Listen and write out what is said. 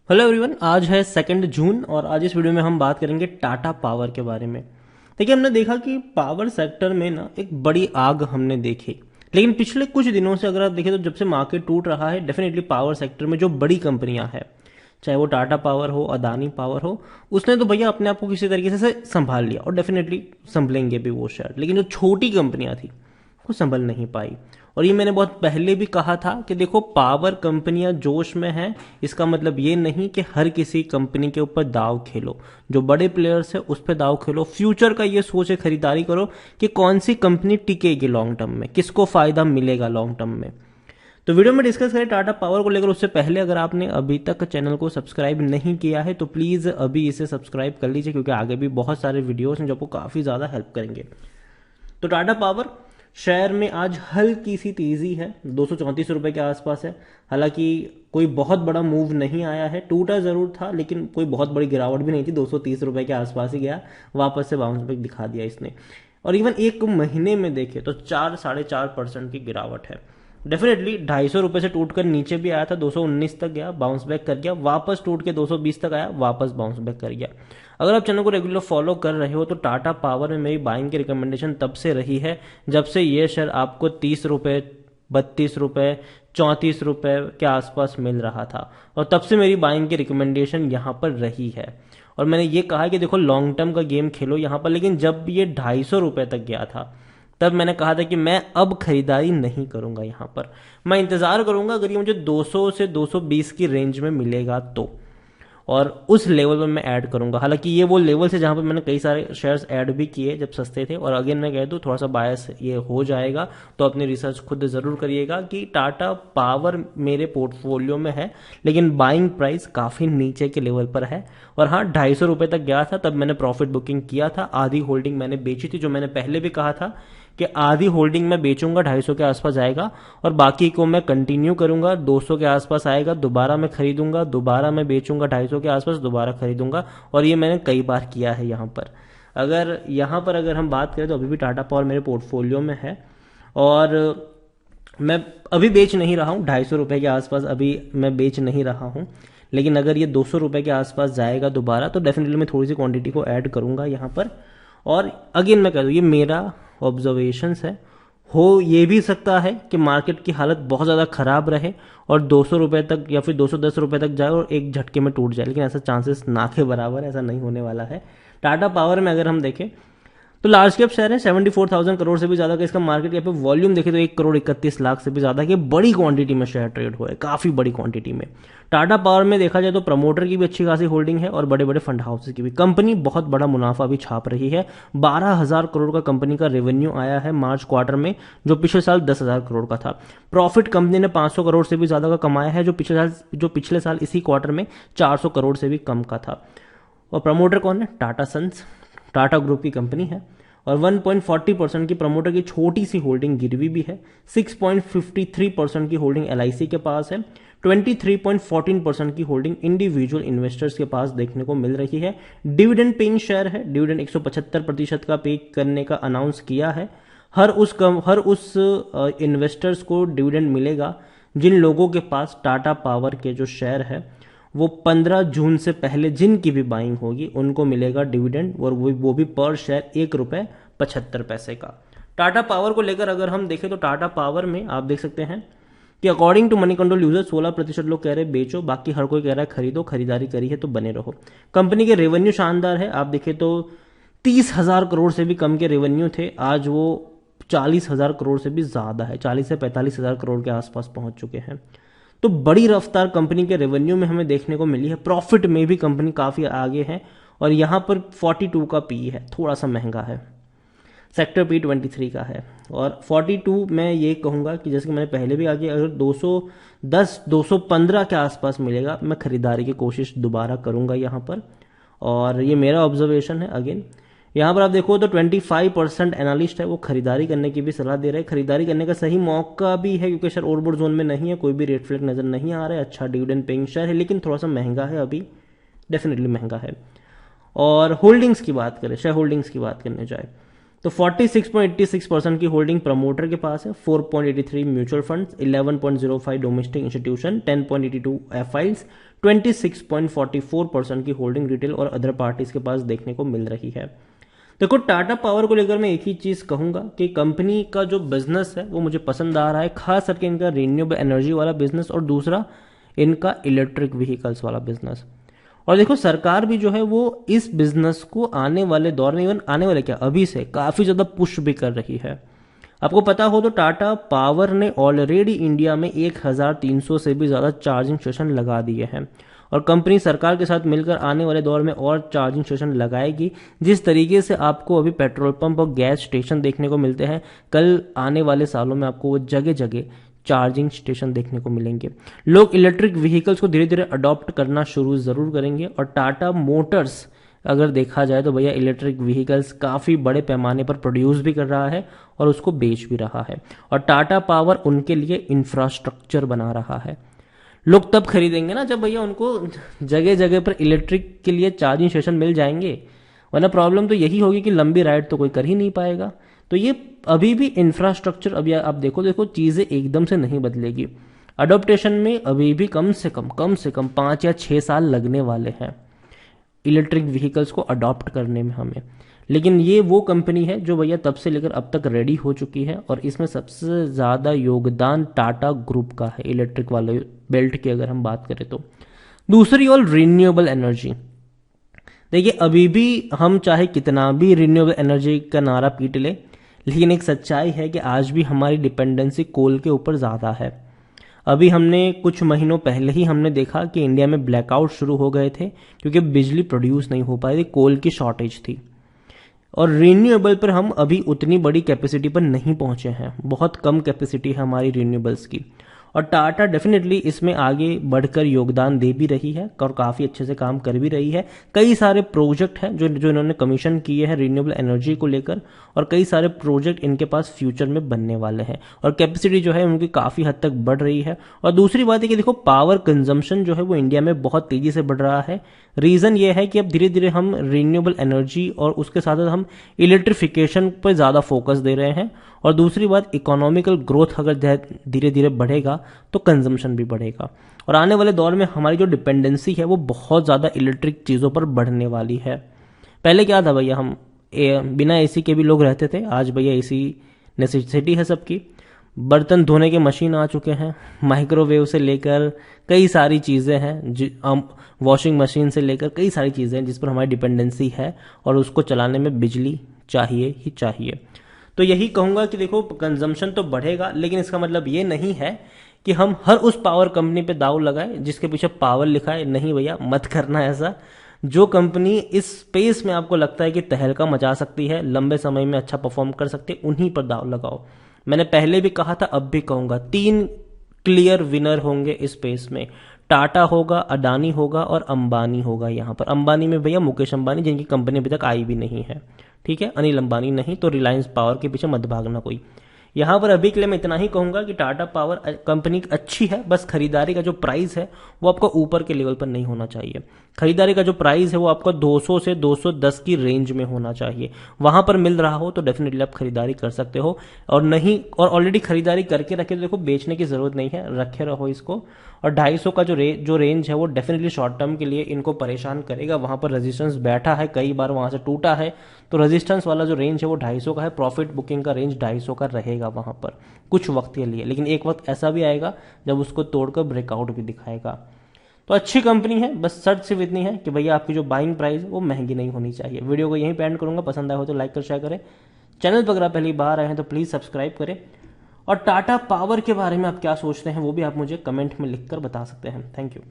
Hello everyone, आज है 2 जून और आज इस वीडियो में हम बात करेंगे टाटा पावर के बारे में। देखिए, हमने देखा कि पावर सेक्टर में ना एक बड़ी आग हमने देखी, लेकिन पिछले कुछ दिनों से अगर आप देखें तो जब से मार्केट टूट रहा है, डेफिनेटली पावर सेक्टर में जो बड़ी कंपनियां हैं, चाहे वो टाटा पावर हो, अदानी पावर हो, उसने तो भैया अपने आप को किसी तरीके से संभाल लिया और डेफिनेटली संभलेंगे भी वो शेयर। लेकिन जो छोटी कंपनियां थी वो संभल नहीं पाई। और ये मैंने बहुत पहले भी कहा था कि देखो, पावर कंपनियां जोश में हैं, इसका मतलब ये नहीं कि हर किसी कंपनी के ऊपर दाव खेलो। जो बड़े प्लेयर्स है उस पर दाव खेलो। फ्यूचर का ये सोचे खरीदारी करो कि कौन सी कंपनी टिकेगी लॉन्ग टर्म में, किसको फायदा मिलेगा लॉन्ग टर्म में। तो वीडियो में डिस्कस करें टाटा पावर को लेकर। उससे पहले अगर आपने अभी तक चैनल को सब्सक्राइब नहीं किया है तो प्लीज अभी इसे सब्सक्राइब कर लीजिए, क्योंकि आगे भी बहुत सारे वीडियोस हैं जो आपको काफी ज्यादा हेल्प करेंगे। तो टाटा पावर शेयर में आज हल्की सी तेजी है, 234 रुपए के आसपास है। हालांकि कोई बहुत बड़ा मूव नहीं आया है, टूटा जरूर था लेकिन कोई बहुत बड़ी गिरावट भी नहीं थी, 230 रुपए के आसपास ही गया, वापस से बाउंस बैक दिखा दिया इसने। और इवन एक महीने में देखे तो 4-4.5% की गिरावट है। डेफिनेटली 250 रुपए से टूटकर नीचे भी आया था, 219 तक गया, बाउंस बैक कर गया, वापस टूट के 220 तक आया, वापस बाउंस बैक कर गया। अगर आप चैनल को रेगुलर फॉलो कर रहे हो तो टाटा पावर में मेरी बाइंग की रिकमेंडेशन तब से रही है जब से ये शेयर आपको 30 रुपए, 32 रुपए, 34 रुपए के आसपास मिल रहा था, और तब से मेरी बाइंग की रिकमेंडेशन यहां पर रही है। और मैंने ये कहा कि देखो, लॉन्ग टर्म का गेम खेलो यहां पर। लेकिन जब ये 250 रुपए तक गया था तब मैंने कहा था कि मैं अब खरीदारी नहीं करूंगा यहां पर, मैं इंतजार करूंगा अगर ये मुझे 200 से 220 की रेंज में मिलेगा तो, और उस लेवल पर मैं ऐड करूंगा। हालांकि ये वो लेवल है जहां पर मैंने कई सारे शेयर्स ऐड भी किए जब सस्ते थे। और अगेन मैं कह दूं, थोड़ा सा बायस ये हो जाएगा, तो अपनी रिसर्च खुद जरूर करिएगा कि टाटा पावर मेरे पोर्टफोलियो में है लेकिन बाइंग प्राइस काफी नीचे के लेवल पर है। और हाँ, 250 रुपए तक गया था तब मैंने प्रॉफिट बुकिंग किया था, आधी होल्डिंग मैंने बेची थी। जो मैंने पहले भी कहा था कि आधी होल्डिंग मैं बेचूंगा, 250 के आसपास आएगा, और बाकी को मैं कंटिन्यू करूंगा, 200 के आसपास आएगा दोबारा मैं खरीदूंगा, दोबारा मैं बेचूंगा, 250 के आसपास दोबारा खरीदूंगा। और ये मैंने कई बार किया है यहाँ पर। अगर हम बात करें तो अभी भी टाटा पावर मेरे पोर्टफोलियो में है, और मैं अभी बेच नहीं रहा हूँ, 250 रुपए के आसपास अभी मैं बेच नहीं रहा हूँ। लेकिन अगर ये 200 रुपए के आसपास जाएगा दोबारा तो डेफिनेटली मैं थोड़ी सी क्वांटिटी को ऐड करूंगा यहाँ पर। और अगेन मैं कह दूँ, ये मेरा ऑब्जर्वेशंस है, हो ये भी सकता है कि मार्केट की हालत बहुत ज़्यादा खराब रहे और 200 रुपए तक या फिर 210 रुपए तक जाए और एक झटके में टूट जाए, लेकिन ऐसा चांसेस ना के बराबर, ऐसा नहीं होने वाला है। टाटा पावर में अगर हम देखें तो लार्ज कैप शेयर है, 74,000 करोड़ से भी ज्यादा का इसका मार्केट कैप है। वॉल्यूम देखें तो 1 करोड़ 31 लाख से भी ज्यादा की बड़ी क्वांटिटी में शेयर ट्रेड हुआ है, काफी बड़ी क्वांटिटी में। टाटा पावर में देखा जाए तो प्रमोटर की भी अच्छी खासी होल्डिंग है और बड़े बड़े फंड हाउसेस की भी। कंपनी बहुत बड़ा मुनाफा भी छाप रही है, 12,000 करोड़ का कंपनी का रेवेन्यू आया है मार्च क्वार्टर में, जो पिछले साल 10,000 करोड़ का था। प्रॉफिट कंपनी ने 500 करोड़ से भी ज्यादा का कमाया है, जो पिछले साल इसी क्वार्टर में 400 करोड़ से भी कम का था। और प्रमोटर कौन है? टाटा सन्स, टाटा ग्रुप की कंपनी है। और 1.40% की प्रमोटर की छोटी सी होल्डिंग गिरवी भी है, 6.53% की होल्डिंग एलआईसी के पास है, 23.14% की होल्डिंग इंडिविजुअल इन्वेस्टर्स के पास देखने को मिल रही है। डिविडेंड पेइंग शेयर है, डिविडेंड 175% का पे करने का अनाउंस किया है। हर उस इन्वेस्टर्स को डिविडेंड मिलेगा जिन लोगों के पास टाटा पावर के जो शेयर है वो 15 जून से पहले जिनकी भी बाइंग होगी उनको मिलेगा डिविडेंड, और वो भी पर शेयर 1 रुपए 75 पैसे का। टाटा पावर को लेकर अगर हम देखें तो टाटा पावर में आप देख सकते हैं कि according to Moneycontrol user 16% लोग कह रहे हैं बेचो, बाकी हर कोई कह रहा है खरीदो, खरीदारी करी है तो बने रहो। कंपनी के रेवेन्यू शानदार है, आप देखें तो 30,000 करोड़ से भी कम के रेवेन्यू थे, आज वो 40,000 करोड़ से भी ज्यादा है, 40 से 45,000 करोड़ के आसपास पहुंच चुके हैं। तो बड़ी रफ्तार कंपनी के रेवेन्यू में हमें देखने को मिली है। प्रॉफिट में भी कंपनी काफी आगे है, और यहां पर 42 का पी है, थोड़ा सा महंगा है। सेक्टर पी 23 का है, और 42 मैं ये कहूंगा कि जैसे कि मैंने पहले भी आगे, अगर 210 215 के आसपास मिलेगा मैं खरीदारी की कोशिश दोबारा करूंगा यहां पर। और ये मेरा ऑब्जर्वेशन है। अगेन यहां पर आप देखो तो 25% एनालिस्ट है वो खरीदारी करने की भी सलाह दे रहे हैं। खरीदारी करने का सही मौका भी है क्योंकि शेयर ओवरबॉट जोन में नहीं है, कोई भी रेड फ्लैग नजर नहीं आ रहा है, अच्छा डिविडेंड पेइंग शेयर है, लेकिन थोड़ा सा महंगा है अभी, डेफिनेटली महंगा है। और होल्डिंग्स की बात करें, शेयर होल्डिंग्स की बात करने जाए तो 46.86% की होल्डिंग प्रमोटर के पास है, 4.83 mutual funds, 11.05 domestic institution, 10.82 FIIs, 26.44% की होल्डिंग रिटेल और अदर पार्टीज के पास देखने को मिल रही है। देखो टाटा पावर को लेकर मैं एक ही चीज कहूंगा कि कंपनी का जो बिजनेस है वो मुझे पसंद आ रहा है, खास करके इनका रिन्यूएबल एनर्जी वाला बिजनेस और दूसरा इनका इलेक्ट्रिक व्हीकल्स वाला बिजनेस। और देखो सरकार भी जो है वो इस बिजनेस को आने वाले दौर में, इवन आने वाले क्या अभी से काफी ज्यादा पुश भी कर रही है। आपको पता हो तो टाटा पावर ने ऑलरेडी इंडिया में 1300 से भी ज्यादा चार्जिंग स्टेशन लगा दिए हैं और कंपनी सरकार के साथ मिलकर आने वाले दौर में और चार्जिंग स्टेशन लगाएगी। जिस तरीके से आपको अभी पेट्रोल पंप और गैस स्टेशन देखने को मिलते हैं, कल आने वाले सालों में आपको वो जगह जगह चार्जिंग स्टेशन देखने को मिलेंगे। लोग इलेक्ट्रिक व्हीकल्स को धीरे धीरे अडॉप्ट करना शुरू जरूर करेंगे और टाटा मोटर्स अगर देखा जाए तो भैया इलेक्ट्रिक व्हीकल्स काफी बड़े पैमाने पर प्रोड्यूस भी कर रहा है और उसको बेच भी रहा है और टाटा पावर उनके लिए इंफ्रास्ट्रक्चर बना रहा है। लोग तब खरीदेंगे ना जब भैया उनको जगह जगह पर इलेक्ट्रिक के लिए चार्जिंग स्टेशन मिल जाएंगे, वरना प्रॉब्लम तो यही होगी कि लंबी राइड तो कोई कर ही नहीं पाएगा। तो ये अभी भी इंफ्रास्ट्रक्चर, अभी आप देखो चीजें एकदम से नहीं बदलेगी। अडोप्टेशन में अभी भी कम से कम 5 या 6 साल लगने वाले हैं इलेक्ट्रिक व्हीकल्स को अडॉप्ट करने में हमें। लेकिन ये वो कंपनी है जो भैया तब से लेकर अब तक रेडी हो चुकी है और इसमें सबसे ज्यादा योगदान टाटा ग्रुप का है इलेक्ट्रिक वाले बेल्ट की अगर हम बात करें तो। दूसरी ओर रिन्यूएबल एनर्जी, देखिए अभी भी हम चाहे कितना भी रिन्यूएबल एनर्जी का नारा पीट ले, लेकिन एक सच्चाई है कि आज भी हमारी डिपेंडेंसी कोल के ऊपर ज्यादा है। अभी हमने कुछ महीनों पहले ही हमने देखा कि इंडिया में ब्लैकआउट शुरू हो गए थे क्योंकि बिजली प्रोड्यूस नहीं हो पाई थी, कोल की शॉर्टेज थी। और रिन्यूएबल पर हम अभी उतनी बड़ी कैपेसिटी पर नहीं पहुंचे हैं, बहुत कम कैपेसिटी है हमारी रिन्यूएबल्स की। और टाटा डेफिनेटली इसमें आगे बढ़कर योगदान दे भी रही है और काफी अच्छे से काम कर भी रही है। कई सारे प्रोजेक्ट हैं जो इन्होंने कमीशन किए हैं रिन्यूएबल एनर्जी को लेकर और कई सारे प्रोजेक्ट इनके पास फ्यूचर में बनने वाले हैं और कैपेसिटी जो है उनकी काफी हद तक बढ़ रही है। और दूसरी बात है कि देखो पावर कंजम्पशन जो है वो इंडिया में बहुत तेजी से बढ़ रहा है। रीजन ये है कि अब धीरे धीरे हम रिन्यूएबल एनर्जी और उसके साथ साथ हम इलेक्ट्रिफिकेशन पर ज्यादा फोकस दे रहे हैं। और दूसरी बात, इकोनॉमिकल ग्रोथ अगर धीरे धीरे बढ़ेगा तो कंजम्पशन भी बढ़ेगा और आने वाले दौर में हमारी जो डिपेंडेंसी है वो बहुत ज्यादा इलेक्ट्रिक चीजों पर बढ़ने वाली है। पहले क्या था भैया, हम बिना एसी के भी लोग रहते थे, आज भैया एसी नेसेसिटी है सबकी। बर्तन धोने के मशीन आ चुके हैं, माइक्रोवेव से लेकर कई सारी चीजें हैं, वॉशिंग मशीन से लेकर कई सारी चीजें हैं जिस पर हमारी डिपेंडेंसी है और उसको चलाने में बिजली चाहिए ही चाहिए। तो यही कहूंगा कि देखो कंजम्पशन तो बढ़ेगा, लेकिन इसका मतलब ये नहीं है कि हम हर उस पावर कंपनी पे दाव लगाए जिसके पीछे पावर लिखा है। नहीं भैया, मत करना ऐसा। जो कंपनी इस स्पेस में आपको लगता है कि तहलका मचा सकती है, लंबे समय में अच्छा परफॉर्म कर सकती है, उन्हीं पर दाव लगाओ। मैंने पहले भी कहा था, अब भी कहूंगा, 3 क्लियर विनर होंगे इस स्पेस में। टाटा होगा, अडानी होगा और अंबानी होगा। यहां पर अंबानी में भैया मुकेश अंबानी, जिनकी कंपनी अभी तक आई भी नहीं है, ठीक है, अनिल अंबानी नहीं, तो रिलायंस पावर के पीछे मत भागना कोई। यहां पर अभी के लिए मैं इतना ही कहूंगा कि टाटा पावर कंपनी अच्छी है, बस खरीदारी का जो प्राइस है वो आपका ऊपर के लेवल पर नहीं होना चाहिए। खरीदारी का जो प्राइस है वो आपका 200 से 210 की रेंज में होना चाहिए। वहां पर मिल रहा हो तो डेफिनेटली आप खरीदारी कर सकते हो, और नहीं, और ऑलरेडी खरीदारी करके रखे तो देखो बेचने की जरूरत नहीं है, रखे रहो इसको। और 250 का जो रेंज है वो डेफिनेटली शॉर्ट टर्म के लिए इनको परेशान करेगा। वहां पर रेजिस्टेंस बैठा है, कई बार वहां से टूटा है, तो रेजिस्टेंस वाला जो रेंज है वो 250 का है। प्रॉफिट बुकिंग का रेंज 250 का रहेगा वहां पर कुछ वक्त के लिए, लेकिन एक वक्त ऐसा भी आएगा जब उसको तोड़कर ब्रेकआउट भी दिखाएगा। तो अच्छी कंपनी है, बस शर्त सिर्फ इतनी है कि भैया आपकी जो बाइंग प्राइस है वो महंगी नहीं होनी चाहिए। वीडियो को यहीं पे एंड करूंगा, पसंद आया हो तो लाइक कर शेयर करें। चैनल पर अगर आप पहली बार आए हैं तो प्लीज सब्सक्राइब करें। और टाटा पावर के बारे में आप क्या सोचते हैं वो भी आप मुझे कमेंट में लिखकर बता सकते हैं। Thank you.